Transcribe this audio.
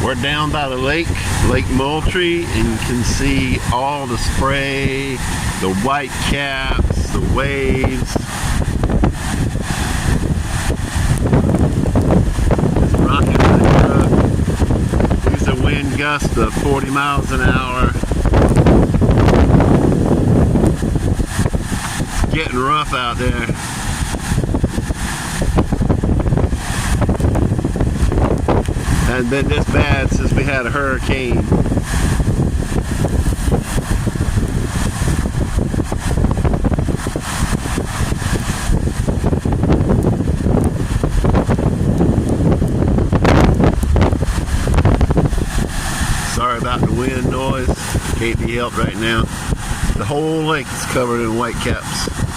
We're down by the lake, Lake Moultrie, and you can see all the spray, the white caps, the waves. It's rocking right up. These are wind gusts of 40 miles an hour. It's getting rough out there. Hasn't been this bad since we had a hurricane. Sorry about the wind noise. Can't be helped right now. The whole lake is covered in white caps.